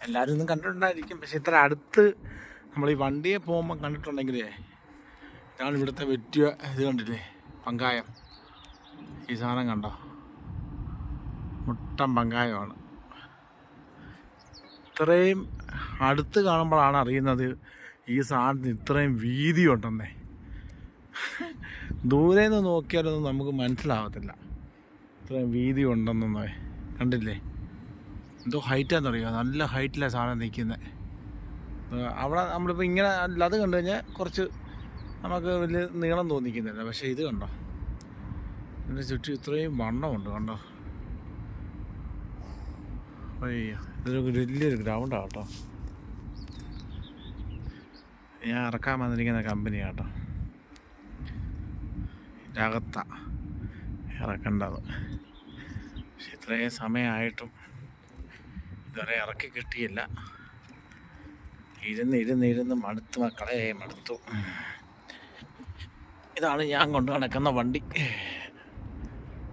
എല്ലാവരും ഒന്നും കണ്ടിട്ടുണ്ടായിരിക്കും, പക്ഷെ ഇത്ര അടുത്ത് നമ്മൾ ഈ വണ്ടിയെ പോകുമ്പോൾ കണ്ടിട്ടുണ്ടെങ്കിലേ, ഇതാണ് ഇവിടുത്തെ വെറ്റിയ ഇത് കണ്ടില്ലേ, പങ്കായം. ഈ സാധനം കണ്ടോ, മുട്ടൻ പങ്കായമാണ്. ഇത്രയും അടുത്ത് കാണുമ്പോഴാണ് അറിയുന്നത് ഈ സാധനത്തിന് ഇത്രയും വീതി ഉണ്ടെന്നേ. ദൂരെ നിന്ന് നോക്കിയാലൊന്നും നമുക്ക് മനസ്സിലാവത്തില്ല ഇത്രയും വീതി ഉണ്ടെന്നൊന്നേ. കണ്ടില്ലേ, എന്തോ ഹൈറ്റാണെന്നറിയോ, നല്ല ഹൈറ്റിലാണ് സാധനം നിൽക്കുന്നത്. അവിടെ നമ്മളിപ്പോൾ ഇങ്ങനെ അത് കണ്ടു കഴിഞ്ഞാൽ കുറച്ച് നമുക്ക് വലിയ നീളം തോന്നിക്കുന്നില്ല, പക്ഷേ ഇത് കണ്ടോ, ഇതിൻ്റെ ചുറ്റും ഇത്രയും വണ്ണമുണ്ട് കണ്ടോ. അയ്യോ, ഇതൊരു വലിയൊരു ഗ്രൗണ്ടാണ് കേട്ടോ. ഞാൻ ഇറക്കാൻ വന്നിരിക്കുന്ന കമ്പനിയാണ് കേട്ടോ, ഇതിനകത്താണ് ഇറക്കേണ്ടത്. പക്ഷെ ഇത്രയും സമയമായിട്ടും ഇതുവരെ ഇറക്കി കിട്ടിയില്ല. ഇരുന്ന് മടുത്തു മക്കളെ, മടുത്തു. ഇതാണ് ഞാൻ കൊണ്ട് നടക്കുന്ന വണ്ടി.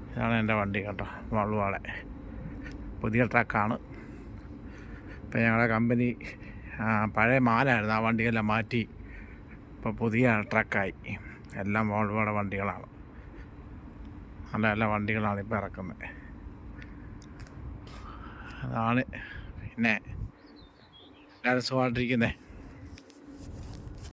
ഇതാണ് എൻ്റെ വണ്ടി കേട്ടോ, വള്ളുവാളെ പുതിയ ട്രക്കാണ്. ഇപ്പം ഞങ്ങളുടെ കമ്പനി പഴയ മാലായിരുന്നു, ആ വണ്ടിയെല്ലാം മാറ്റി ഇപ്പോൾ പുതിയ ട്രക്കായി. എല്ലാം വോൾവോയുടെ വണ്ടികളാണ്, നല്ല നല്ല വണ്ടികളാണ് ഇപ്പോൾ ഇറക്കുന്നത്. അതാണ്. പിന്നെ എല്ലാവരും സുഖമായിട്ടിരിക്കുന്നത്.